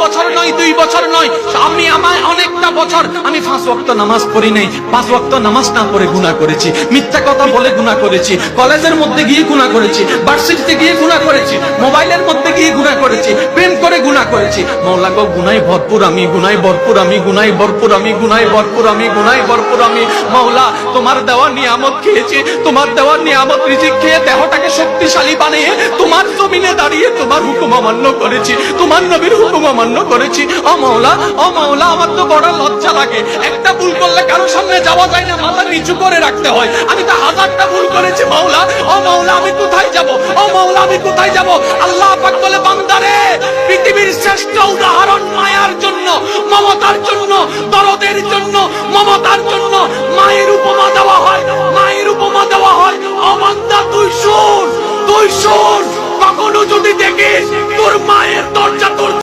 বছর নয়, 2 বছর নয়, আমি আমার অনেকটা বছর আমি 5 ওয়াক্ত নামাজ পড়ি নাই। 5 ওয়াক্ত নামাজ না পড়ে গুনাহ করেছি, মিথ্যা কথা বলে গুনাহ করেছি, কলেজের মধ্যে গিয়ে গুনাহ করেছি, ভার্সিটিতে গিয়ে গুনাহ করেছি, মোবাইলের মধ্যে গিয়ে গুনাহ করেছি, প্রেম করে গুনাহ করেছি। মাওলা গো, গুনাহে ভরপুর আমি, গুনাহে ভরপুর আমি, গুনাহে ভরপুর আমি, গুনাহে ভরপুর আমি, গুনাহে ভরপুর আমি। মাওলা, তোমার দেওয়া নিয়ামত খেয়েছি, তোমার দেওয়া নিয়ামত রিজিক খেয়ে দেহটাকে শক্তিশালী বানিয়ে তোমার জমিনে দাঁড়িয়ে তোমার হুকুম অমান্য করেছি, তোমার নবীর হুকুম অমান্য করেছি। ও মাওলা, ও মাওলা, আমার তো বড় লজ্জা লাগে। একটা ভুল করলে কারো সামনে যাওয়া যায় না, মাথা নিচু করে রাখতে হয়। আমি তো 1000টা ভুল করেছি মাওলা। ও মাওলা, আমি কোথায় যাব? ও মাওলা, আমি কোথায় যাব? আল্লাহ পাক বলে, বান্দারে, পৃথিবীর